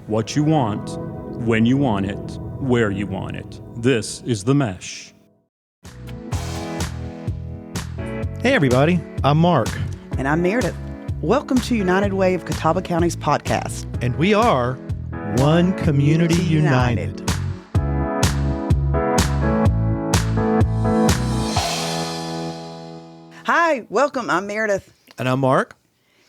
what you want, when you want it, where you want it. This is The Mesh. Hey everybody, I'm Mark. And I'm Meredith. Welcome to United Way of Catawba County's podcast. And we are One Community United. Hi, welcome. I'm Meredith. And I'm Mark.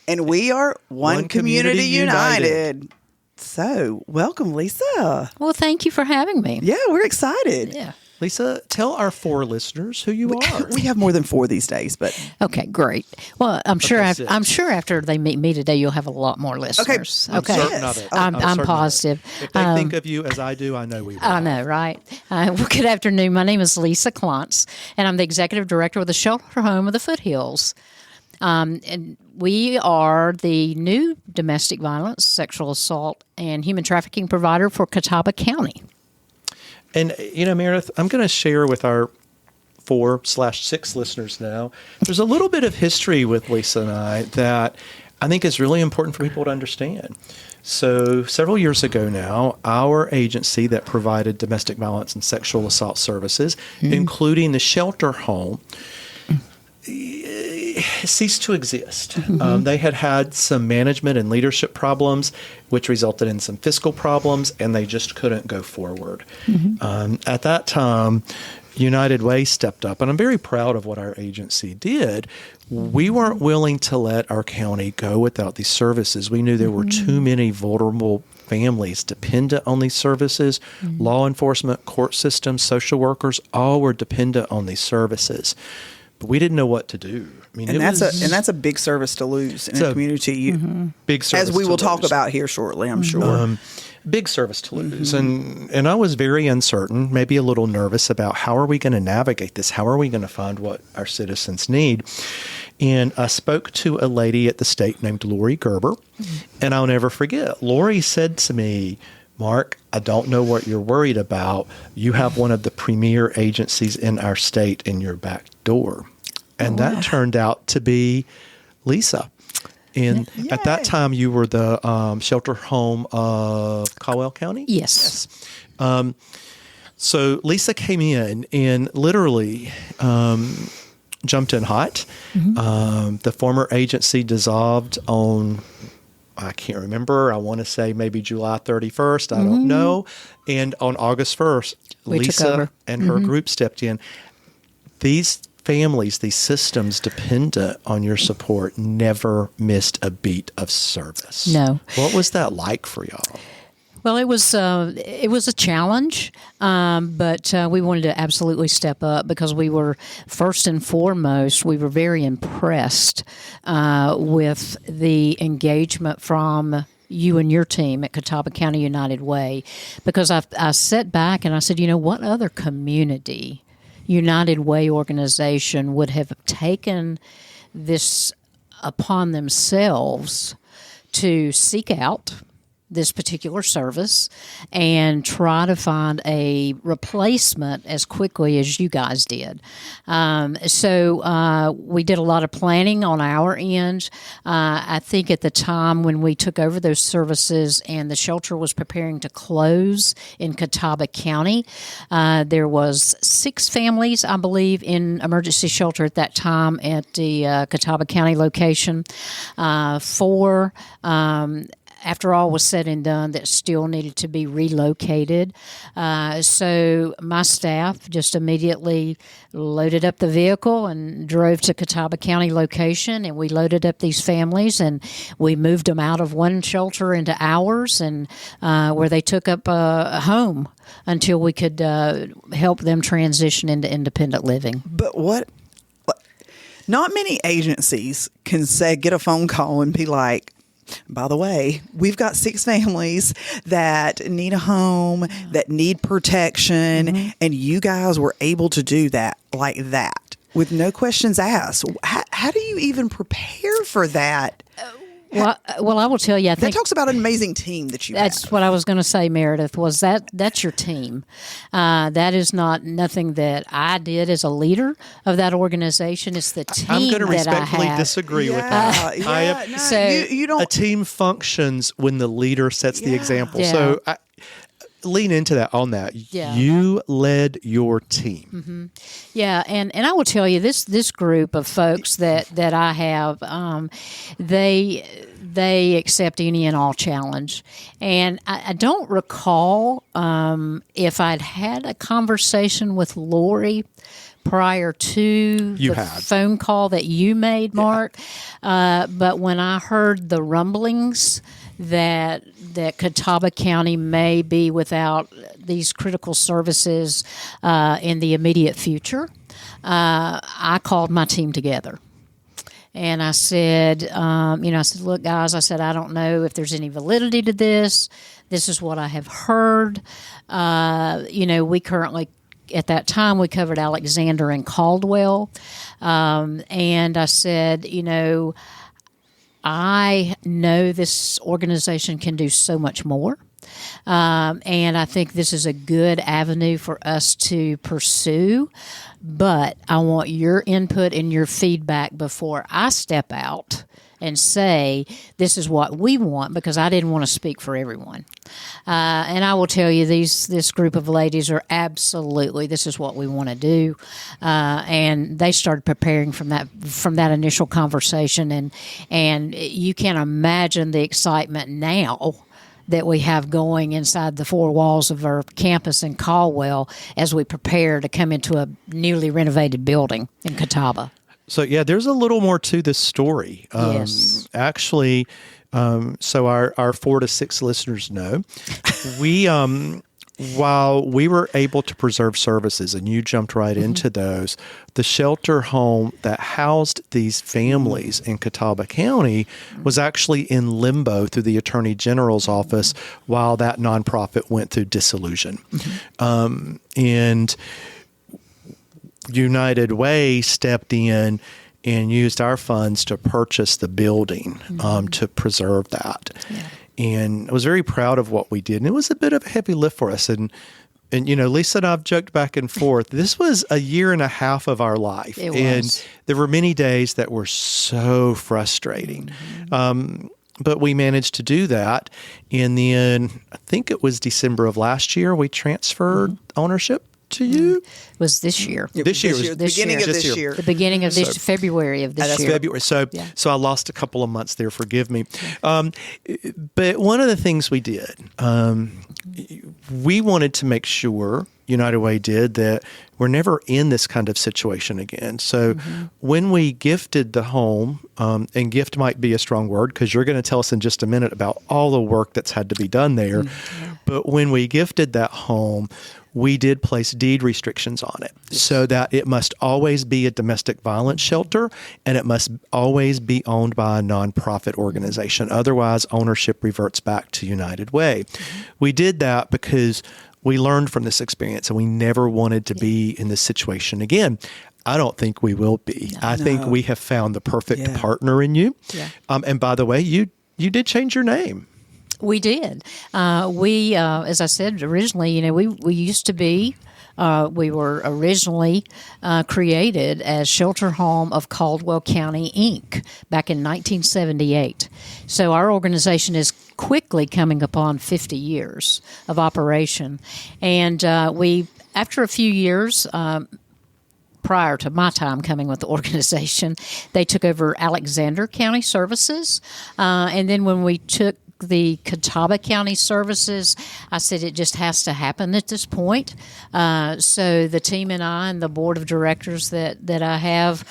And we are One Community United. So, welcome, Lisa. Well, thank you for having me. Yeah, we're excited. Yeah. Lisa, tell our 4 listeners who you are. We have more than 4 these days, but Okay, great. Well, I'm sure after they meet me today, you'll have a lot more listeners. I'm certain of it. I'm certain of it. positive. If they think of you as I do, I know we will. I know, right? Well, good afternoon. My name is Lisa Klontz, and I'm the executive director of the shelter home of the Foothills. And we are the new domestic violence, sexual assault, and human trafficking provider for Catawba County. And, Meredith, I'm going to share with our 4/6 listeners now, there's a little bit of history with Lisa and I that I think is really important for people to understand. So several years ago now, our agency that provided domestic violence and sexual assault services, including the shelter home, ceased to exist. They had some management and leadership problems, which resulted in some fiscal problems, and they just couldn't go forward. At that time, United Way stepped up, and I'm very proud of what our agency did. We weren't willing to let our county go without these services. We knew there were too many vulnerable families dependent on these services. Law enforcement, court systems, social workers, all were dependent on these services. But we didn't know what to do. I mean, that's a big service to lose in a community. Big service, as we to will talk lose. about here shortly, I'm sure. Big service to lose. And I was very uncertain, maybe a little nervous about how are we going to navigate this? How are we going to find what our citizens need? And I spoke to a lady at the state named Lori Gerber, and I'll never forget. Lori said to me, Mark, I don't know what you're worried about. You have one of the premier agencies in our state in your back door. And that turned out to be Lisa. And at that time, you were the shelter home of Caldwell County? Yes. So Lisa came in and literally jumped in hot. The former agency dissolved on, I can't remember, I want to say maybe July 31st. I don't know. And on August 1st, Lisa and her group stepped in. These families, these systems dependent on your support never missed a beat of service. No. What was that like for y'all? Well, it was a challenge, but we wanted to absolutely step up because we were, first and foremost, we were very impressed with the engagement from you and your team at Catawba County United Way, because I sat back and I said, what other community United Way organization would have taken this upon themselves to seek out this particular service and try to find a replacement as quickly as you guys did. So we did a lot of planning on our end. I think at the time when we took over those services and the shelter was preparing to close in Catawba County, there was 6 families, I believe, in emergency shelter at that time at the Catawba County location. 4 after all was said and done, that still needed to be relocated. So my staff just immediately loaded up the vehicle and drove to Catawba County location, and we loaded up these families, and we moved them out of one shelter into ours, and where they took up a home until we could help them transition into independent living. But not many agencies can get a phone call and be like, by the way, we've got 6 families that need a home, that need protection, and you guys were able to do that like that with no questions asked. How do you even prepare for that? Well, I will tell you, I That think talks about an amazing team that you that's have. what I was going to say, Meredith, was that's your team. That is nothing that I did as a leader of that organization. It's the team I'm going to that I respectfully have. disagree with that. Yeah, I have- no, So- you don't. a team functions when the leader sets the Yeah. example. Yeah. So lean into that on that. Yeah. You led your team. Yeah, and I will tell you this group of folks that I have, they accept any and all challenge, and I don't recall if I'd had a conversation with Lori prior to You the had. phone call that you made, Mark. But when I heard the rumblings that Catawba County may be without these critical services in the immediate future, I called my team together. And I said, look, guys, I don't know if there's any validity to this. This is what I have heard. We currently, at that time, we covered Alexander and Caldwell. And I said, I know this organization can do so much more. And I think this is a good avenue for us to pursue. But I want your input and your feedback before I step out and say, this is what we want, because I didn't want to speak for everyone. And I will tell you, this group of ladies are absolutely, this is what we want to do. And they started preparing from that initial conversation. And you can imagine the excitement now that we have going inside the four walls of our campus in Caldwell as we prepare to come into a newly renovated building in Catawba. So, yeah, there's a little more to this story. Yes. Actually, so our 4 to 6 listeners know, we while we were able to preserve services, and you jumped right into those, the shelter home that housed these families in Catawba County was actually in limbo through the Attorney General's office while that nonprofit went through dissolution. And United Way stepped in and used our funds to purchase the building to preserve that. Yeah. And I was very proud of what we did. And it was a bit of a heavy lift for us. And Lisa and I have joked back and forth. This was a year and a half of our life. It was. And there were many days that were so frustrating. But we managed to do that. And then I think it was December of last year, we transferred ownership to you. It was this year. This year was the beginning of this this year. year. The beginning of this February of this That's year. February. So, Yeah. so I lost a couple of months there. Forgive me. But one of the things we did, we wanted to make sure, United Way did, that we're never in this kind of situation again. So when we gifted the home, and gift might be a strong word because you're going to tell us in just a minute about all the work that's had to be done there. But when we gifted that home, we did place deed restrictions on it so that it must always be a domestic violence shelter and it must always be owned by a nonprofit organization. Otherwise, ownership reverts back to United Way. We did that because we learned from this experience and we never wanted to be in this situation again. I don't think we will be. I think we have found the perfect partner in you. Yeah. And by the way, you did change your name. We did. As I said originally, we used to be. We were originally created as Shelter Home of Caldwell County, Inc. back in 1978. So our organization is quickly coming upon 50 years of operation, and after a few years. Prior to my time coming with the organization, they took over Alexander County Services. And then when we took the Catawba County Services, I said it just has to happen at this point. So the team and I and the board of directors that I have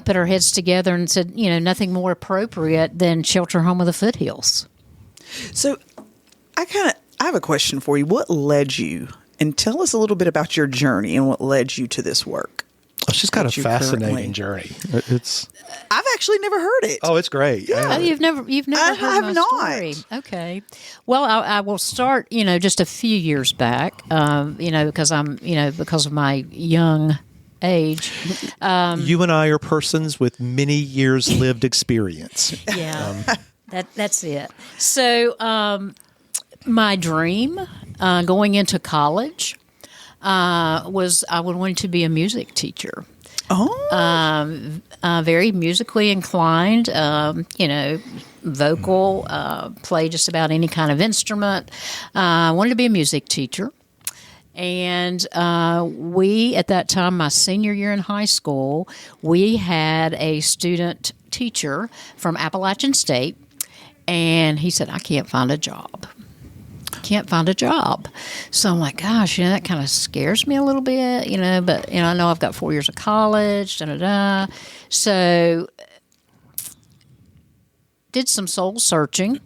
put our heads together and said, nothing more appropriate than Shelter Home of the Foothills. So I have a question for you. What led you, and tell us a little bit about your journey and what led you to this work? It's just got a you fascinating currently- journey. It's I've actually never heard it. it's great. Yeah. Oh, you've never I heard have my not. story. Okay. Well, I will start, just a few years back, because because of my young age. You and I are persons with many years lived experience. Yeah. That's it. So, my dream going into college was I would want to be a music teacher. Oh, Very musically inclined, vocal, play just about any kind of instrument. I wanted to be a music teacher. And we, at that time, my senior year in high school, we had a student teacher from Appalachian State, and he said, I can't find a job. Can't find a job. So I'm like, gosh, that kind of scares me a little bit, but, I know I've got 4 years of college, da-da-da. So did some soul searching,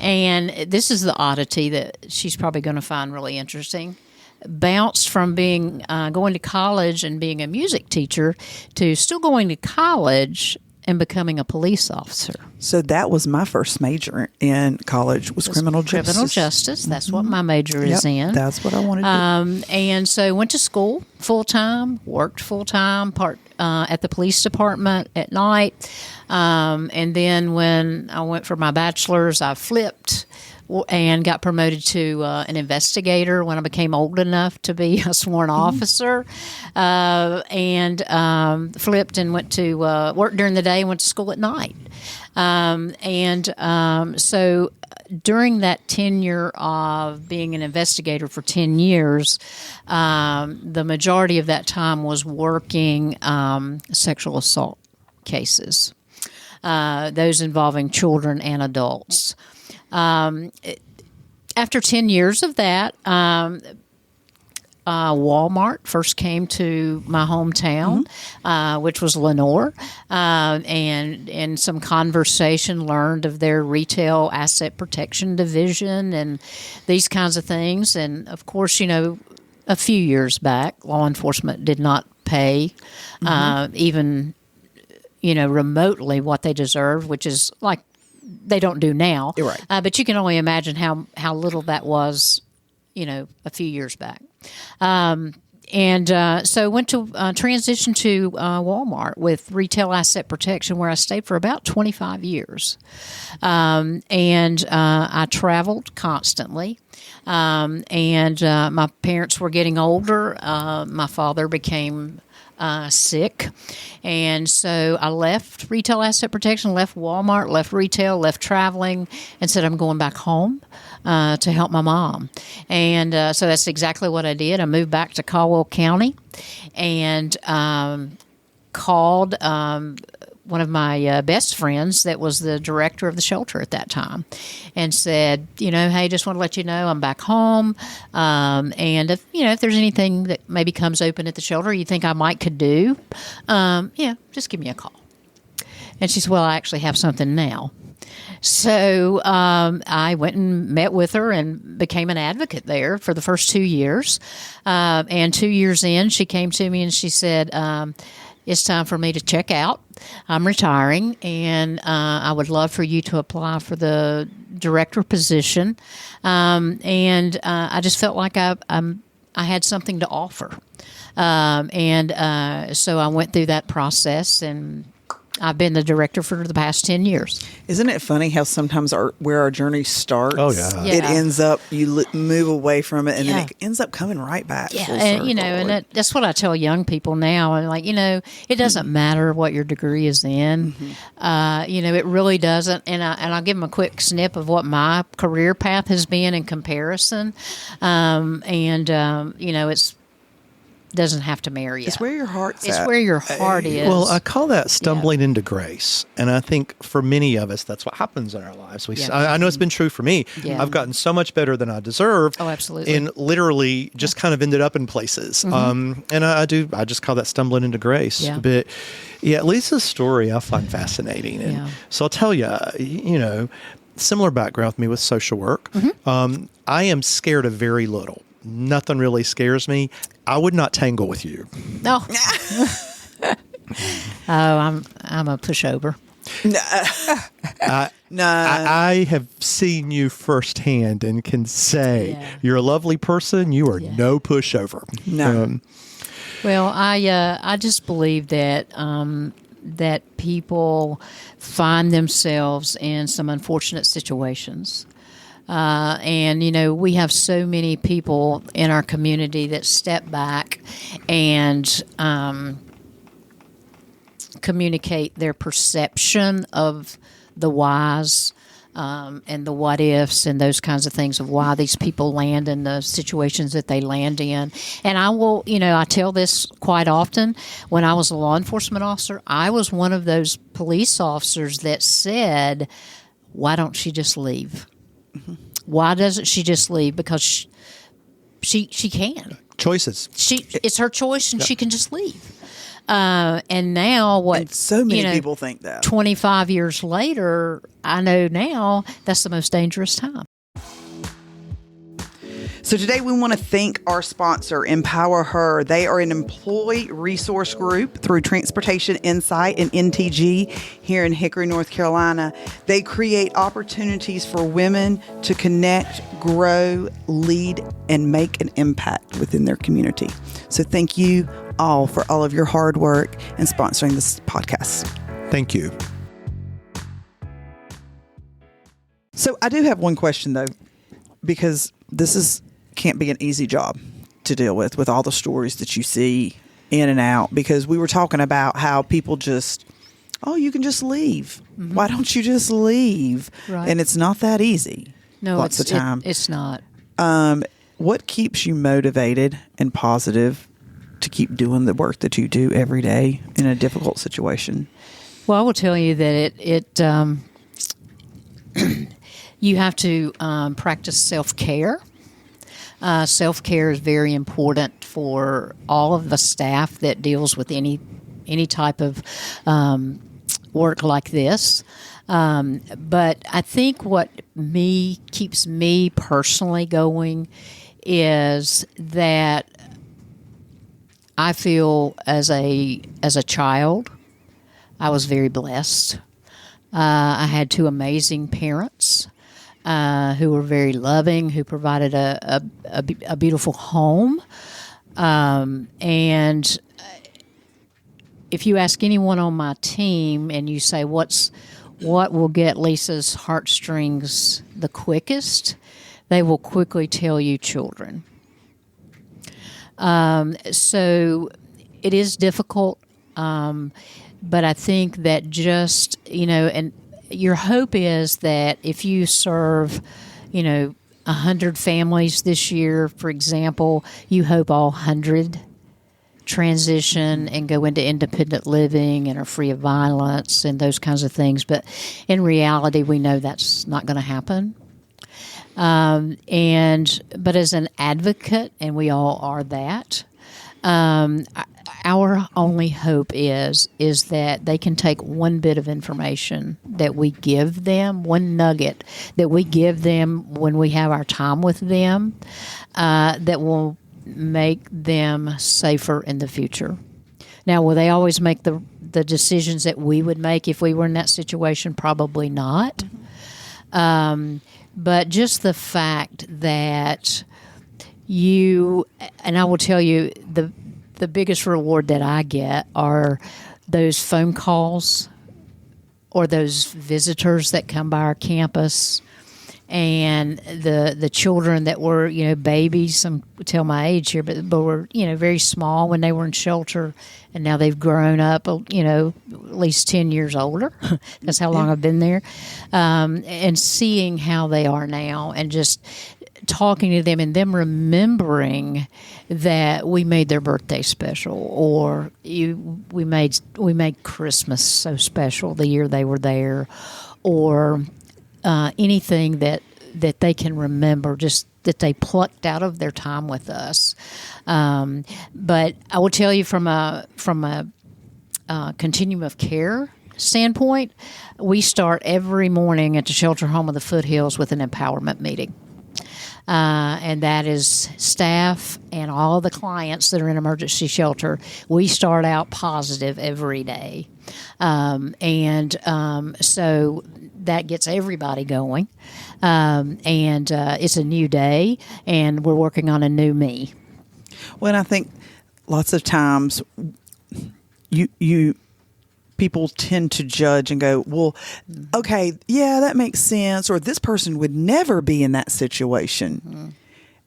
and this is the oddity that she's probably going to find really interesting. Bounced from being going to college and being a music teacher to still going to college and becoming a police officer. so that was my first major in college was criminal justice. Criminal justice. That's what my major is in. That's what I wanted to do. And so went to school full time, worked full time, part at the police department at night. And then when I went for my bachelor's, I flipped and got promoted to an investigator when I became old enough to be a sworn officer, and flipped and went to work during the day and went to school at night. So during that tenure of being an investigator for 10 years, the majority of that time was working sexual assault cases, those involving children and adults. After 10 years of that, Walmart first came to my hometown, which was Lenore, and in some conversation learned of their retail asset protection division and these kinds of things. And of course, a few years back, law enforcement did not pay even, remotely what they deserved, which is like they don't do now. You're right. But you can only imagine how little that was, a few years back. So went to transition to Walmart with retail asset protection, where I stayed for about 25 years. I traveled constantly. My parents were getting older. My father became sick. And so I left retail asset protection, left Walmart, left retail, left traveling, and said, I'm going back home to help my mom. And so that's exactly what I did. I moved back to Caldwell County and called one of my best friends that was the director of the shelter at that time and said, hey, just want to let you know I'm back home. And if there's anything that maybe comes open at the shelter you think I could do, just give me a call. And she said, well, I actually have something now. So I went and met with her and became an advocate there for the first 2 years. And 2 years in, she came to me and she said, it's time for me to check out. I'm retiring, and I would love for you to apply for the director position. I just felt like I had something to offer. So I went through that process, and I've been the director for the past 10 years. Isn't it funny how sometimes where our journey starts, yeah. it ends up, you move away from it, and then it ends up coming right back. Yeah, full and circle. that's what I tell young people now. I'm like, it doesn't matter what your degree is in. It really doesn't. And I'll give them a quick snip of what my career path has been in comparison. It's doesn't have to marry you. It's where your heart's It's at. where your heart is. Well, I call that stumbling into grace. And I think for many of us, that's what happens in our lives. I know it's been true for me. Yeah. I've gotten so much better than I deserve. Oh, absolutely. And literally just kind of ended up in places. And I just call that stumbling into grace. Yeah. But yeah, Lisa's story I find fascinating. And so I'll tell you, similar background with me with social work. I am scared of very little. Nothing really scares me. I would not tangle with you. Oh. I'm a pushover. No. I have seen you firsthand and can say you're a lovely person. You are no pushover. No. Well, I just believe that that people find themselves in some unfortunate situations. And, we have so many people in our community that step back and communicate their perception of the whys and the what ifs and those kinds of things of why these people land in the situations that they land in. And I will, I tell this quite often. When I was a law enforcement officer, I was one of those police officers that said, why don't she just leave? Mm-hmm. Why doesn't she just leave? Because she can. Choices. It's her choice, and she can just leave. And now, and so many people think that 25 years later, I know now that's the most dangerous time. So today we want to thank our sponsor, Empower Her. They are an employee resource group through Transportation Insight and NTG here in Hickory, North Carolina. They create opportunities for women to connect, grow, lead, and make an impact within their community. So thank you all for all of your hard work and sponsoring this podcast. Thank you. So I do have one question, though, because this can't be an easy job to deal with all the stories that you see in and out, because we were talking about how people just, you can just leave. Mm-hmm. Why don't you just leave? Right. And it's not that easy. No, lots of time. It's not. What keeps you motivated and positive to keep doing the work that you do every day in a difficult situation? Well, I will tell you that it you have to practice self-care. Self-care is very important for all of the staff that deals with any type of work like this. But I think what keeps me personally going is that I feel as a child, I was very blessed. I had two amazing parents who were very loving, who provided a beautiful home. And if you ask anyone on my team and you say what will get Lisa's heartstrings the quickest, they will quickly tell you children. So it is difficult, but I think that just, and your hope is that if you serve, 100 families this year, for example, you hope all 100 transition and go into independent living and are free of violence and those kinds of things. But in reality, we know that's not going to happen. But as an advocate, and we all are that, our only hope is that they can take one bit of information that we give them, one nugget that we give them when we have our time with them, that will make them safer in the future. Now, will they always make the decisions that we would make if we were in that situation? Probably not. But just the fact that and I will tell you, the biggest reward that I get are those phone calls or those visitors that come by our campus, and the children that were, babies, some tell my age here, but were, very small when they were in shelter, and now they've grown up, at least 10 years older. That's how long I've been there. And seeing how they are now, and just talking to them and them remembering that we made their birthday special, or we made Christmas so special the year they were there, or anything that they can remember, just that they plucked out of their time with us. But I will tell you, from a continuum of care standpoint, we start every morning at the shelter home of the Foothills with an empowerment meeting. And that is staff and all the clients that are in emergency shelter. We start out positive every day. So that gets everybody going. And it's a new day, and we're working on a new me. Well, and I think lots of times people people tend to judge and go, well, okay, yeah, that makes sense, or this person would never be in that situation.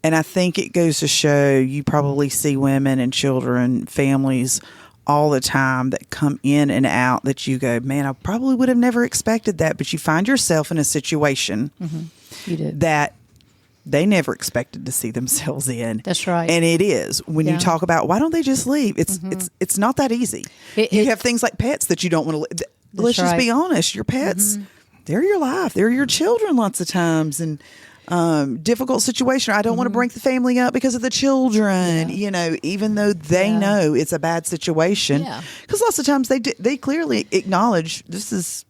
And I think it goes to show you probably see women and children, families all the time that come in and out that you go, man, I probably would have never expected that. But you find yourself in a situation You do. that they never expected to see themselves in. That's right. And it is. When you Yeah. talk about why don't they just leave? It's not that easy. You have things like pets that you don't want to. Let's just be honest. Your pets, they're your life. They're your children lots of times, and difficult situation. I don't want to break the family up because of the children. You know, even though they know it's a bad situation, because lots of times they clearly acknowledge this is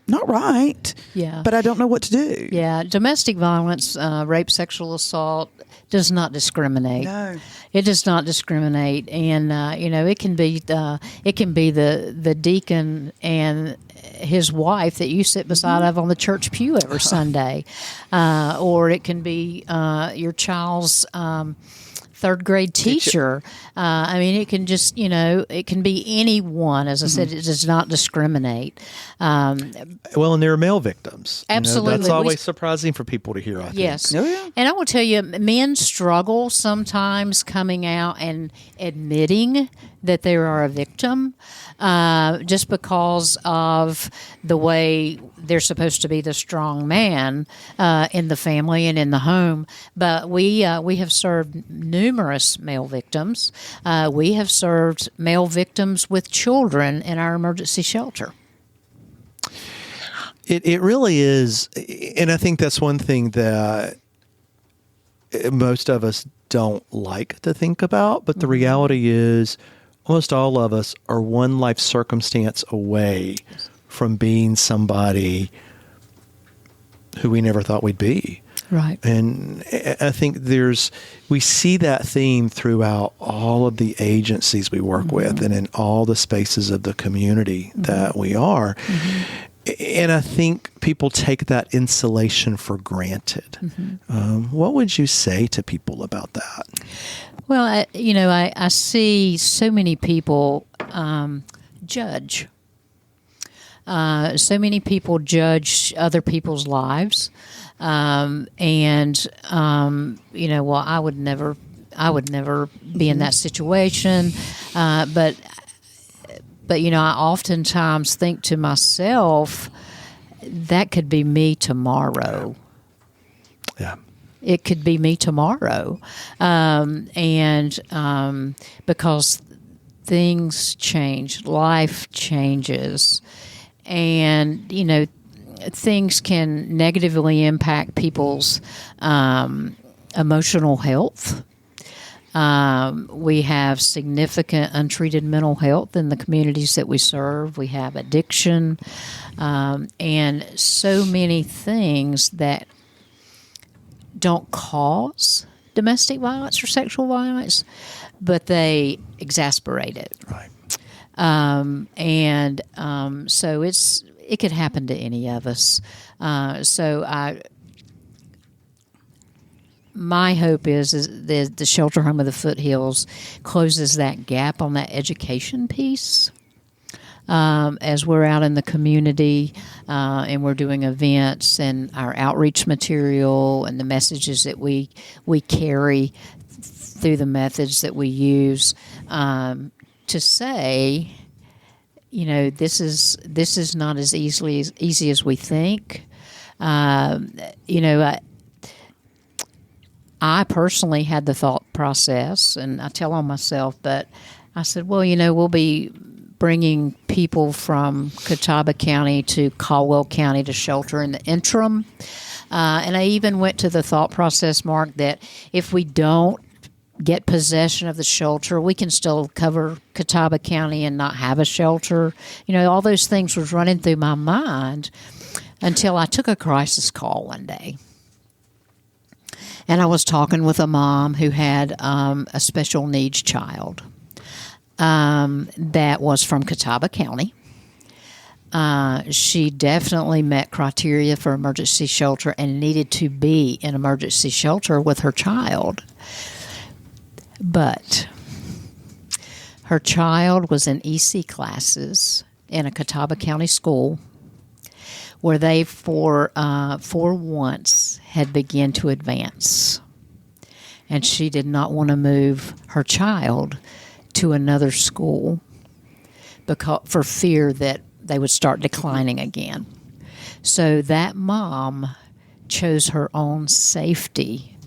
not right. Yeah. But I don't know what to do. Yeah, domestic violence, rape, sexual assault does not discriminate. No. It does not discriminate, and you know it can be the deacon and his wife that you sit beside of on the church pew every Sunday, or it can be your child's third grade teacher. I mean, it can just, it can be anyone. As I said, it does not discriminate. Well, and there are male victims. Absolutely. That's always surprising for people to hear, I think. Yes. Oh, yeah. And I will tell you, men struggle sometimes coming out and admitting that they are a victim just because of the way they're supposed to be the strong man in the family and in the home. But we have served numerous male victims. We have served male victims with children in our emergency shelter. It really is. And I think that's one thing that most of us don't like to think about. But the reality is almost all of us are one life circumstance away from being somebody who we never thought we'd be. Right. And I think we see that theme throughout all of the agencies we work with and in all the spaces of the community that we are. And I think people take that insulation for granted. What would you say to people about that? Well, I see so many people judge. So many people judge other people's lives, well, I would never be in that situation, but I oftentimes think to myself, that could be me tomorrow. Yeah. It could be me tomorrow, because things change, life changes, and things can negatively impact people's emotional health. We have significant untreated mental health in the communities that we serve. We have addiction, and so many things that don't cause domestic violence or sexual violence, but they exasperate it. Right. So it could happen to any of us. My hope is the shelter home of the Foothills closes that gap on that education piece. As we're out in the community and we're doing events and our outreach material and the messages that we carry through the methods that we use to say, this is not as easy as we think. I personally had the thought process, and I tell on myself, but I said, well, we'll be bringing people from Catawba County to Caldwell County to shelter in the interim. And I even went to the thought process, Mark, that if we don't get possession of the shelter, we can still cover Catawba County and not have a shelter. All those things was running through my mind until I took a crisis call one day. And I was talking with a mom who had a special needs child that was from Catawba County. She definitely met criteria for emergency shelter and needed to be in emergency shelter with her child. But her child was in EC classes in a Catawba County school where they, for once, had begun to advance. And she did not want to move her child to another school for fear that they would start declining again. So that mom chose her own safety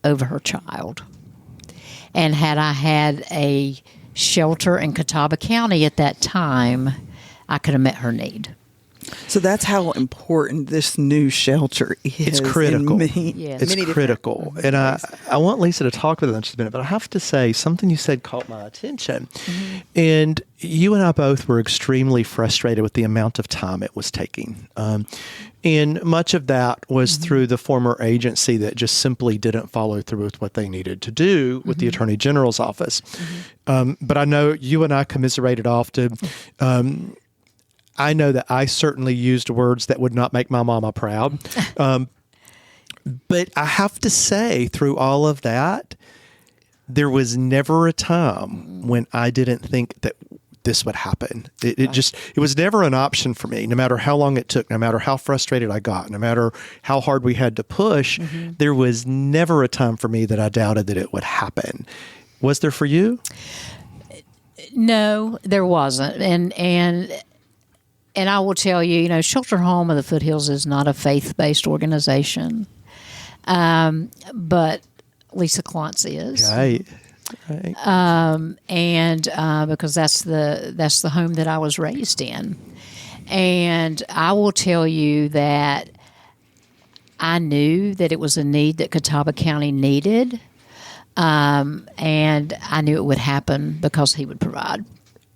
over her child. And had I had a shelter in Catawba County at that time, I could have met her need. So that's how important this new shelter is. It's critical. Yes. It's critical. And I want Lisa to talk with us in just a minute, but I have to say something you said caught my attention. And you and I both were extremely frustrated with the amount of time it was taking. And much of that was through the former agency that just simply didn't follow through with what they needed to do with the Attorney General's office. But I know you and I commiserated often. I know that I certainly used words that would not make my mama proud. But I have to say, through all of that, there was never a time when I didn't think that this would happen. It was never an option for me, no matter how long it took, no matter how frustrated I got, no matter how hard we had to push, there was never a time for me that I doubted that it would happen. Was there for you? No, there wasn't. And I will tell you, Shelter Home of the Foothills is not a faith-based organization, but Lisa Klontz is. Right. And because that's the home that I was raised in. And I will tell you that I knew that it was a need that Catawba County needed, and I knew it would happen because he would provide.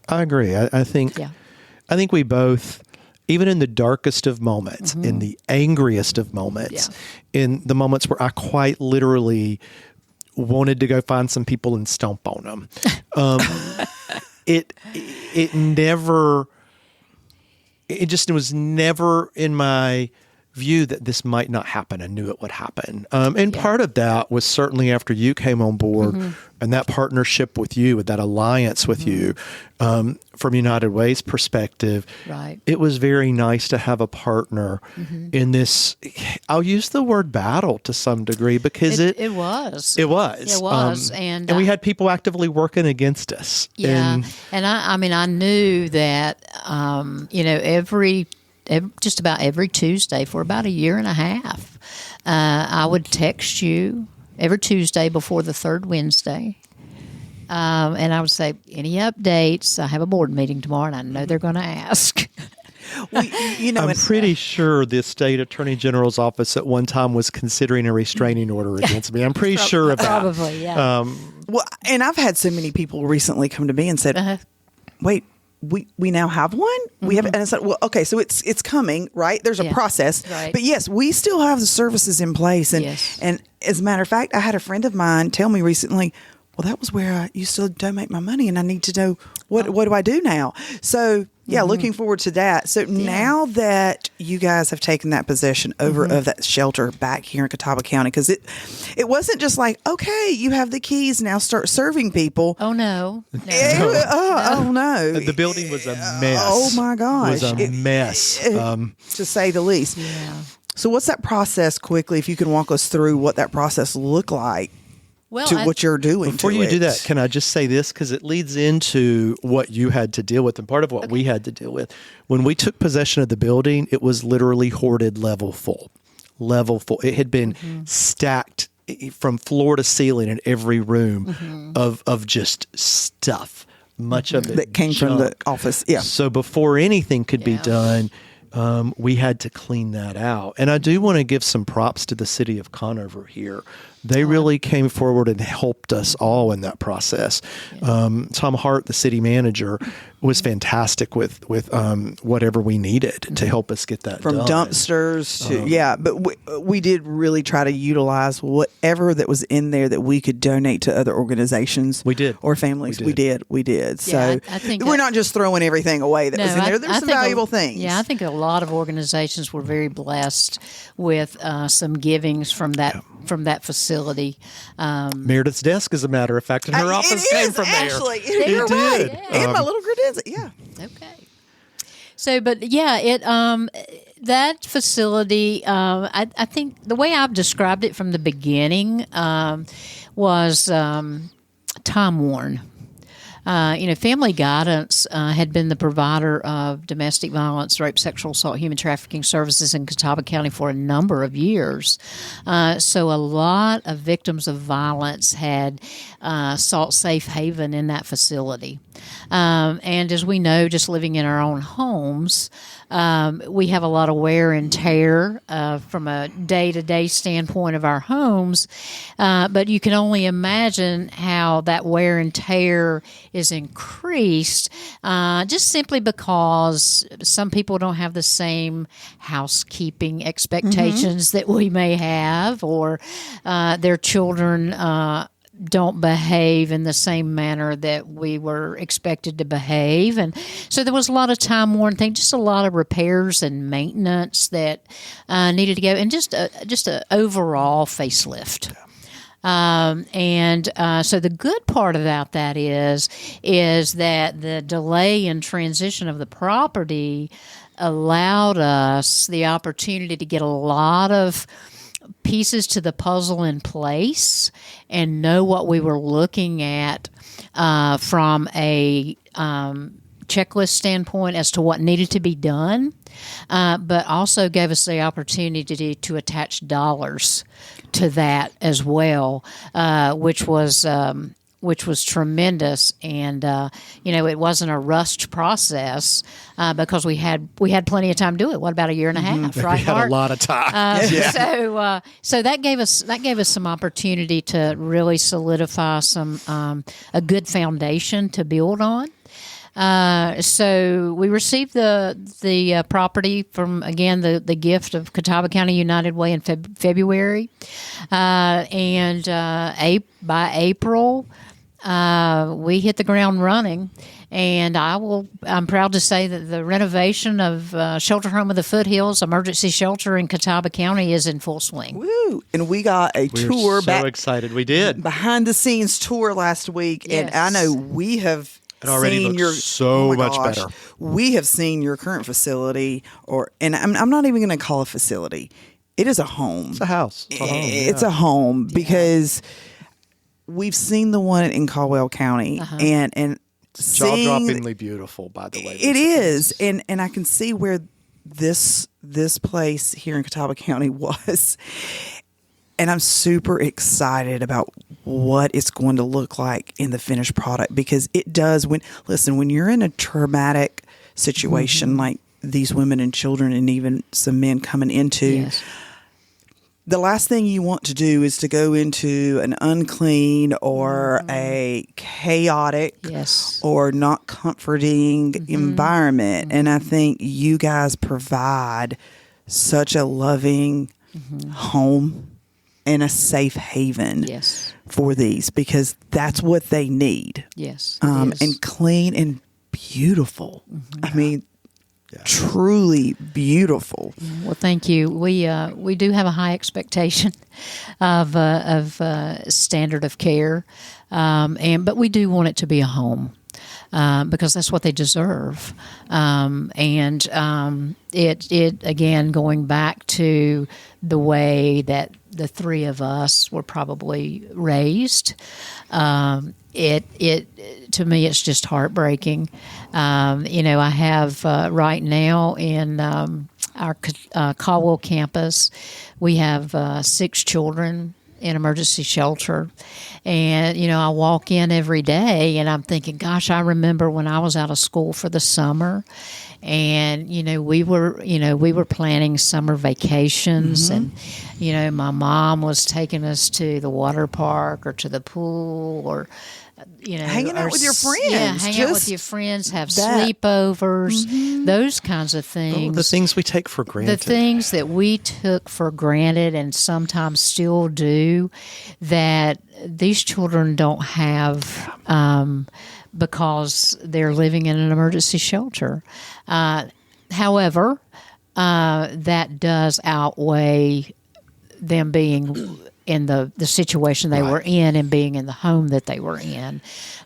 I agree. I think we both, even in the darkest of moments, in the angriest of moments, in the moments where I quite literally wanted to go find some people and stomp on them, it was never in my view that this might not happen. I knew it would happen. And part of that was certainly after you came on board and that partnership with you, with that alliance with you, from United Way's perspective, it was very nice to have a partner in this. I'll use the word battle to some degree because it was. It was. And we had people actively working against us. Yeah. And I knew that, just about every Tuesday for about a year and a half, I would text you every Tuesday before the third Wednesday. And I would say, any updates? I have a board meeting tomorrow, and I know they're going to ask. I'm pretty sure the state attorney general's office at one time was considering a restraining order against me. I'm pretty sure of that. Probably, yeah. Well, and I've had so many people recently come to me and said, wait, we now have one. We have, and I said, well, okay, so it's coming, right? There's a process, right. But yes, we still have the services in place. And and as a matter of fact, I had a friend of mine tell me recently, well, that was where I used to donate my money, and I need to know what do I do now? So looking forward to that. So now that you guys have taken that possession over of that shelter back here in Catawba County, because it wasn't just like, okay, you have the keys, now start serving people. Oh no. Oh no. The building was a mess. Oh my gosh. It was a mess. To say the least. Yeah. So what's that process quickly, if you can walk us through what that process looked like? What you're doing. Before you do that, can I just say this? Because it leads into what you had to deal with and part of what we had to deal with. When we took possession of the building, it was literally hoarded level full. It had been stacked from floor to ceiling in every room of just stuff. Much of it that came from the office. Yeah. So before anything could be done, we had to clean that out. And I do want to give some props to the city of Conover here. They really came forward and helped us all in that process. Tom Hart, the city manager, was fantastic with whatever we needed to help us get that from done. Dumpsters to but we did really try to utilize whatever that was in there that we could donate to other organizations. We did. Or families. We did. So I think we're not just throwing everything away that was in there. There's some valuable things. Yeah, I think a lot of organizations were very blessed with some givings from that facility. Meredith's desk, as a matter of fact, and her office came from actually, there. You're right. did. And my little credenza. Yeah. Okay. But yeah, that facility, I think the way I've described it from the beginning was time worn. Family Guidance had been the provider of domestic violence, rape, sexual assault, human trafficking services in Catawba County for a number of years. So a lot of victims of violence had sought safe haven in that facility. And as we know, just living in our own homes, we have a lot of wear and tear from a day-to-day standpoint of our homes. But you can only imagine how that wear and tear is increased just simply because some people don't have the same housekeeping expectations that we may have, or their children don't behave in the same manner that we were expected to behave. And so there was a lot of time worn things, just a lot of repairs and maintenance that needed to go, and just a overall facelift. So the good part about that is that the delay in transition of the property allowed us the opportunity to get a lot of pieces to the puzzle in place and know what we were looking at from a checklist standpoint as to what needed to be done, but also gave us the opportunity to attach dollars to that as well, which was tremendous. And it wasn't a rushed process because we had plenty of time to do it. What, about a year and a half? Right, We had Mark? a lot of time. So that gave us some opportunity to really solidify a good foundation to build on. So we received the property from, again, the gift of Catawba County United Way in February, and by April we hit the ground running. And I'm proud to say that the renovation of Shelter Home of the Foothills Emergency Shelter in Catawba County is in full swing. Woo! And we got a tour We're so excited. We did. behind the scenes tour last week, and Yes. I know we have It already seen looks your so oh my much gosh, better. We have seen your current facility, and I'm not even going to call it a facility. It is a home. It's a house. It's a home. It's a home because we've seen the one in Caldwell County, and seeing Jaw-droppingly beautiful, by the way. it is, and I can see where this place here in Catawba County was, and I'm super excited about what it's going to look like in the finished product, because it does. When you're in a traumatic situation like these women and children, and even some men coming into. Yes. The last thing you want to do is to go into an unclean or a chaotic or not comforting environment. And I think you guys provide such a loving home and a safe haven for these, because that's what they need. Yes. And clean and beautiful. I mean, truly beautiful. Well, thank you. We do have a high expectation of standard of care, but we do want it to be a home. Because that's what they deserve, it again, going back to the way that the three of us were probably raised. It to me, it's just heartbreaking. I have right now in our Caldwell campus, we have 6 children in emergency shelter. And, I walk in every day and I'm thinking, gosh, I remember when I was out of school for the summer, and, we were planning summer vacations, and, my mom was taking us to the water park or to the pool, or, hanging out with your friends. Yeah, hang out with your friends, have sleepovers, those kinds of things. The things we take for granted. The things that we took for granted and sometimes still do, that these children don't have because they're living in an emergency shelter. However, that does outweigh them being in the situation they were in and being in the home that they were in.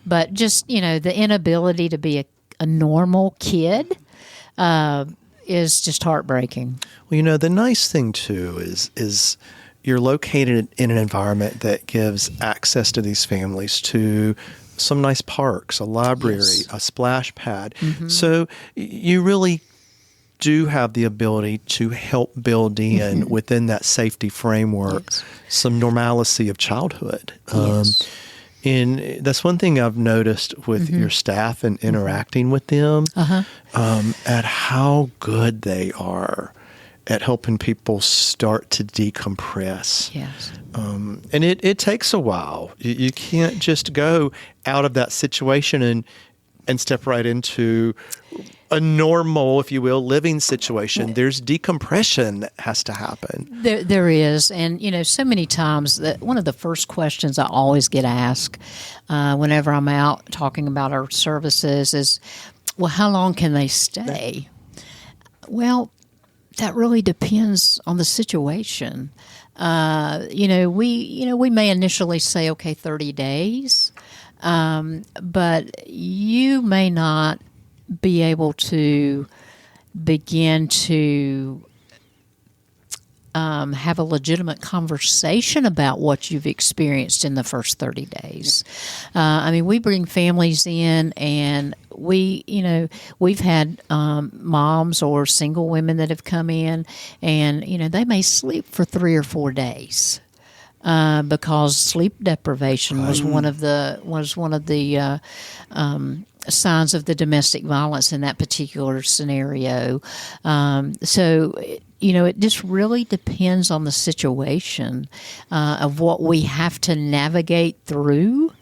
But just, the inability to be a normal kid is just heartbreaking. Well, the nice thing too is you're located in an environment that gives access to these families to some nice parks, a library, Yes. a splash pad. So you really do have the ability to help build in within that safety framework Yes. some normalcy of childhood. Yes. And that's one thing I've noticed with your staff and interacting with them, at how good they are at helping people start to decompress. Yes. And it takes a while. You can't just go out of that situation and step right into a normal, if you will, living situation. There's decompression that has to happen. There is. And, so many times that one of the first questions I always get asked whenever I'm out talking about our services is, well, how long can they stay? Well, that really depends on the situation. We may initially say, okay, 30 days, but you may not be able to begin to have a legitimate conversation about what you've experienced in the first 30 days. We bring families in, and we've had moms or single women that have come in, and they may sleep for 3 or 4 days. Because sleep deprivation was one of the signs of the domestic violence in that particular scenario. It just really depends on the situation of what we have to navigate through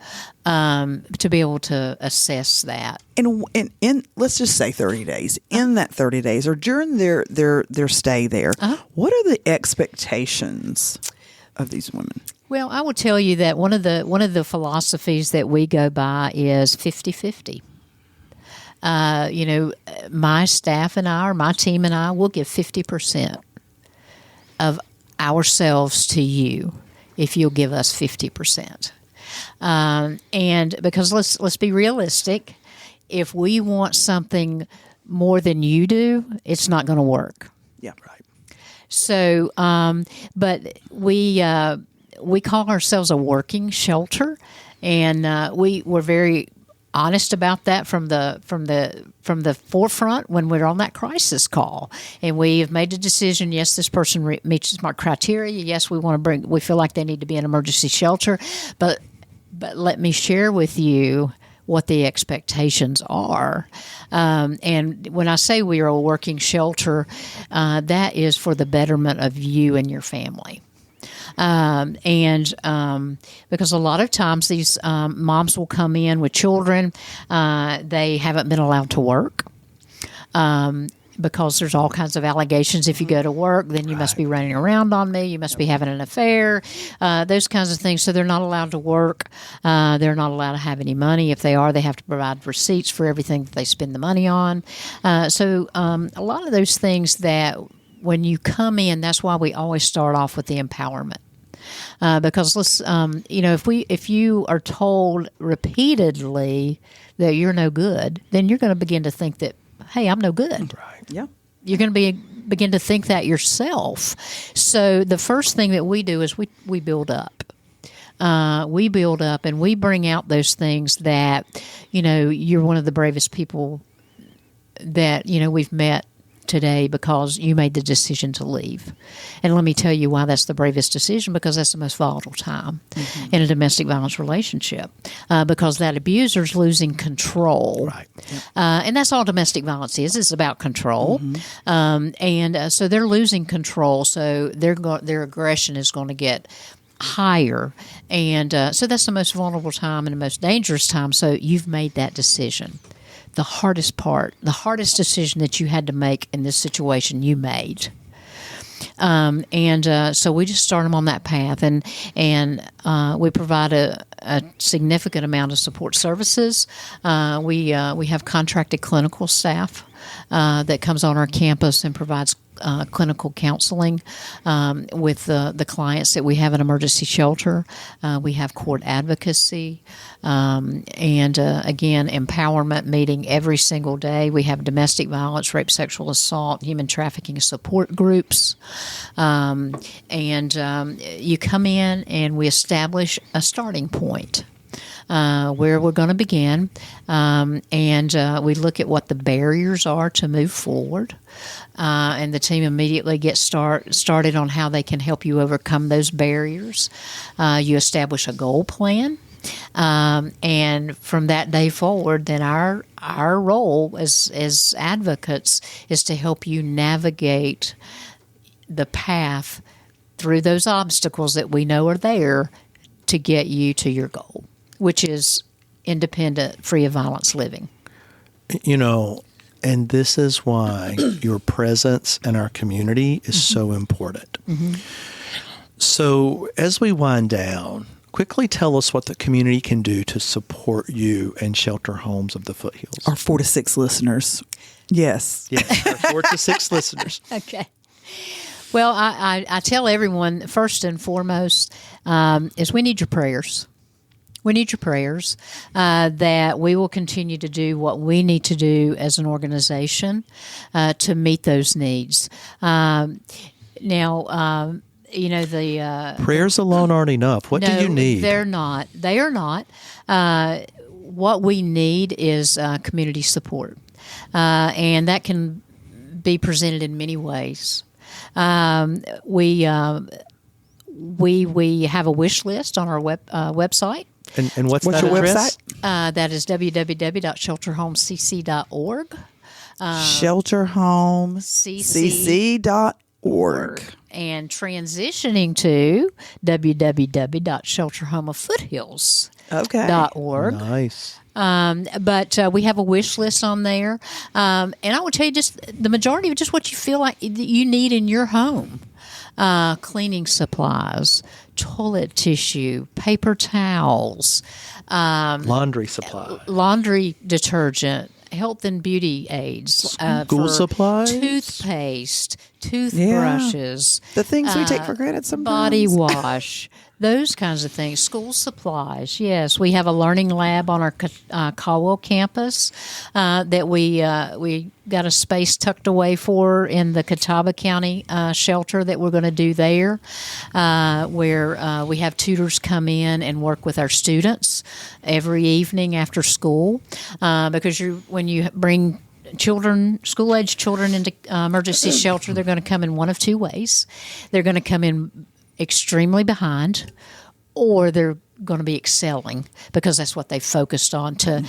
to be able to assess that. And in let's just say 30 days. In that 30 days, or during their stay there, what are the expectations of these women? Well, I will tell you that one of the philosophies that we go by is 50-50. My staff and I, or my team and I, will give 50% of ourselves to you if you'll give us 50%. And because let's be realistic, if we want something more than you do, it's not going to work. Yeah, right. So, but we call ourselves a working shelter, and we were very honest about that from the forefront when we're on that crisis call, and we have made a decision. Yes, this person meets my criteria. Yes, we feel like they need to be an emergency shelter, but let me share with you what the expectations are. And when I say we are a working shelter, that is for the betterment of you and your family. Because a lot of times these moms will come in with children, they haven't been allowed to work. Because there's all kinds of allegations. If you go to work, then you must be running around on me. You must be having an affair, those kinds of things. So they're not allowed to work. They're not allowed to have any money. If they are, they have to provide receipts for everything that they spend the money on. So a lot of those things that when you come in, that's why we always start off with the empowerment. Because if you are told repeatedly that you're no good, then you're going to begin to think that, hey, I'm no good. Right. Yeah. You're going to begin to think that yourself. So the first thing that we do is we build up. We build up, and we bring out those things that, you're one of the bravest people that, we've met today because you made the decision to leave. And let me tell you why that's the bravest decision, because that's the most volatile time in a domestic violence relationship, because that abuser's losing control. Right. And that's all domestic violence is. It's about control. So they're losing control, so their aggression is going to get higher. And so that's the most vulnerable time and the most dangerous time. So you've made that decision. The hardest part, the hardest decision that you had to make in this situation, you made. So we just start them on that path, and we provide a significant amount of support services. We have contracted clinical staff that comes on our campus and provides clinical counseling with the clients that we have in emergency shelter. We have court advocacy, and again, empowerment meeting every single day. We have domestic violence, rape, sexual assault, human trafficking support groups. You come in and we establish a starting point. Where we're going to begin, and we look at what the barriers are to move forward, and the team immediately gets started on how they can help you overcome those barriers. You establish a goal plan, and from that day forward, then our role as advocates is to help you navigate the path through those obstacles that we know are there to get you to your goal, which is independent, free of violence living. And this is why your presence in our community is so important. Mm-hmm. So as we wind down, quickly tell us what the community can do to support you and Shelter Homes of the Foothills. Our 4 to 6 listeners. Yes. Yes, our 4 to 6 listeners. Okay. Well, I tell everyone, first and foremost, is we need your prayers. We need your prayers that we will continue to do what we need to do as an organization to meet those needs. Prayers alone aren't enough. What do you need? They're not. They are not. What we need is community support, and that can be presented in many ways. We have a wish list on our website. And what's that your address? website? That is www.shelterhomecc.org. Shelterhomecc.org. And transitioning to www.shelterhomeoffoothills.org. Nice. But we have a wish list on there. And I will tell you just the majority of just what you feel like you need in your home. Cleaning supplies, toilet tissue, paper towels, Laundry supply, laundry detergent, health and beauty aids, school supplies, toothpaste, toothbrushes, the things we take for granted sometimes. body wash, those kinds of things. School supplies. Yes, we have a learning lab on our Caldwell campus that we got a space tucked away for in the Catawba County shelter that we're going to do there, where we have tutors come in and work with our students every evening after school, because when you bring school-age children into emergency shelter, they're going to come in one of two ways. They're going to come in extremely behind, or they're going to be excelling because that's what they focused on to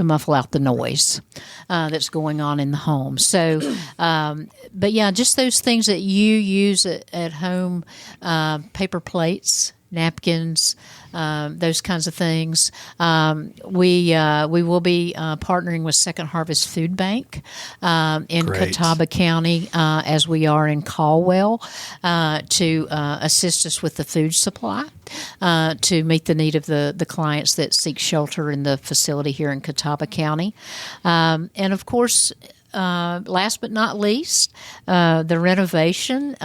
muffle out the noise that's going on in the home. So, but yeah, just those things that you use at home, paper plates, napkins, those kinds of things. We will be partnering with Second Harvest Food Bank in Great. Catawba County, as we are in Caldwell, to assist us with the food supply to meet the need of the clients that seek shelter in the facility here in Catawba County. And of course, last but not least, the renovation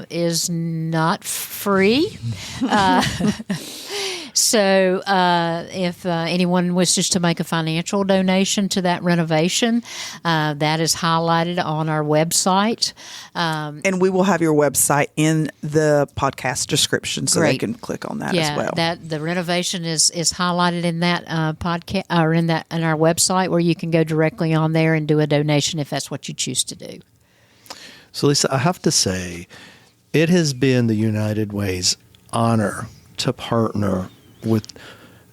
is not free. So if anyone wishes to make a financial donation to that renovation, that is highlighted on our website. And we will have your website in the podcast description so they Great. can click on that Yeah, as well. that the renovation is highlighted in that podcast or in our website, where you can go directly on there and do a donation if that's what you choose to do. So, Lisa, I have to say, it has been the United Way's honor to partner with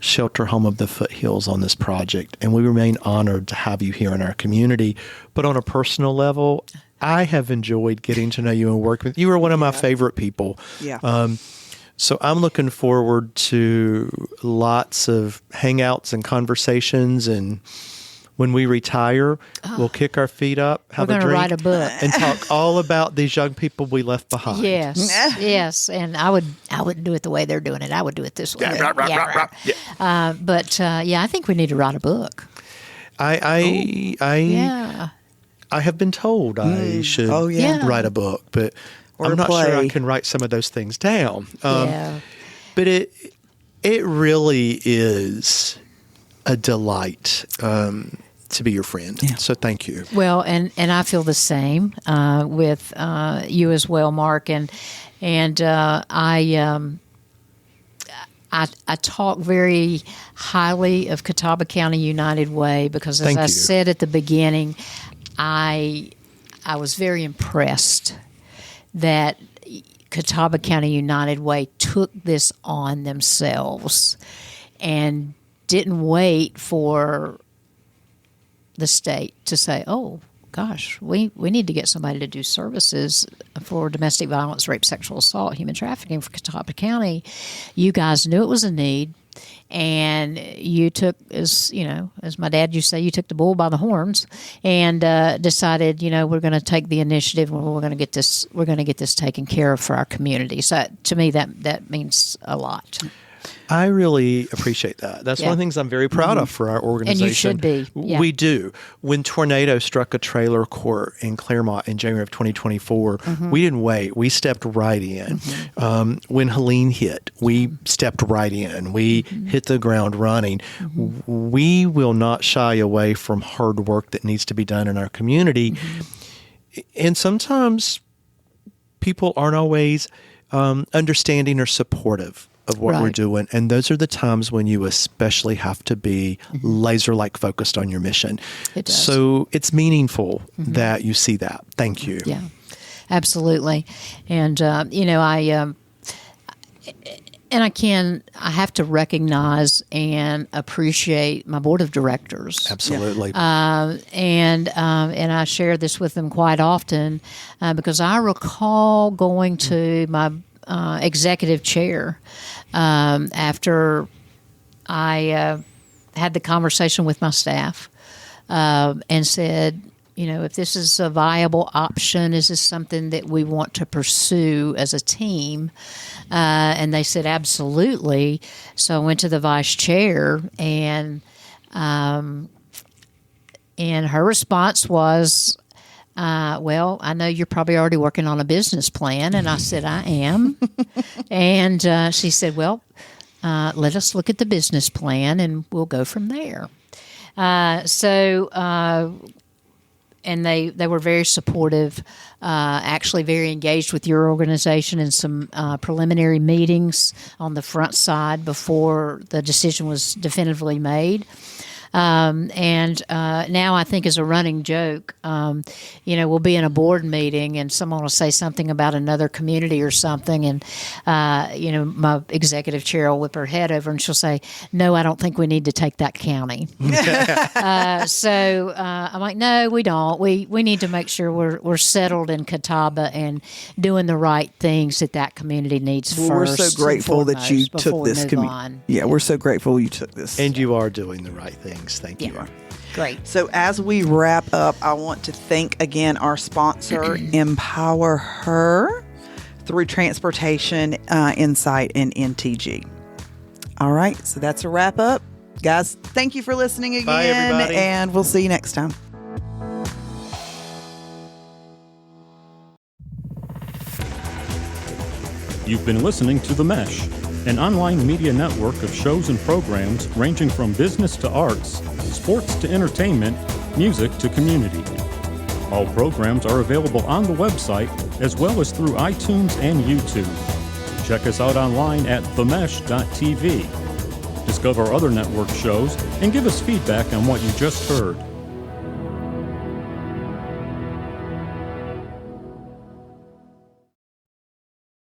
Shelter Home of the Foothills on this project, and we remain honored to have you here in our community. But on a personal level, I have enjoyed getting to know you and working with you. You are one of my favorite people. Yeah. So I'm looking forward to lots of hangouts and conversations, and when we retire, we'll kick our feet up, have We're a gonna drink, write a book. and talk all about these young people we left behind. Yes, yes, and I wouldn't do it the way they're doing it. I would do it this way. I think we need to write a book. I I have been told I should Oh, yeah. write a book, but Or I'm a not sure I play. can write some of those things down. Yeah. But it really is a delight to be your friend. So thank you. Well, and I feel the same with you as well, Mark. And I talk very highly of Catawba County United Way because, as Thank I you. said at the beginning, I was very impressed that Catawba County United Way took this on themselves and didn't wait for the state to say, oh, gosh, we need to get somebody to do services for domestic violence, rape, sexual assault, human trafficking for Catawba County. You guys knew it was a need, and you took, as my dad used to say, you took the bull by the horns and decided, we're going to take the initiative and we're going to get this taken care of for our community. So to me, that means a lot. I really appreciate that. That's one of the things I'm very proud of for our organization. And you should be. Yeah. We do. When tornado struck a trailer court in Claremont in January of 2024, we didn't wait. We stepped right in. When Helene hit, we stepped right in. We hit the ground running. We will not shy away from hard work that needs to be done in our community. And sometimes people aren't always understanding or supportive of what we're doing. And those are the times when you especially have to be laser-like focused on your mission. It does. So it's meaningful that you see that. Thank you. Yeah, absolutely. And, I have to recognize and appreciate my board of directors. Absolutely. And I share this with them quite often because I recall going to my executive chair after I had the conversation with my staff and said, if this is a viable option, is this something that we want to pursue as a team? And they said, absolutely. So I went to the vice chair, and her response was, well, I know you're probably already working on a business plan. And I said, I am. And she said, well, let us look at the business plan and we'll go from there. And they were very supportive, actually very engaged with your organization in some preliminary meetings on the front side before the decision was definitively made. And now I think as a running joke, we'll be in a board meeting and someone will say something about another community or something. And, my executive chair will whip her head over and she'll say, no, I don't think we need to take that county. So I'm like, no, we don't. We need to make sure we're settled in Catawba and doing the right things that community needs first. We're so grateful that you took this community. Yeah, we're so grateful you took this. And you are doing the right things. Thank you. Yeah. Great. So as we wrap up, I want to thank again our sponsor, Empower Her, through Transportation Insight and NTG. All right, so that's a wrap up. Guys, thank you for listening again. Bye, everybody. And we'll see you next time. You've been listening to The Mesh, an online media network of shows and programs ranging from business to arts, sports to entertainment, music to community. All programs are available on the website as well as through iTunes and YouTube. Check us out online at themesh.tv. Discover other network shows and give us feedback on what you just heard.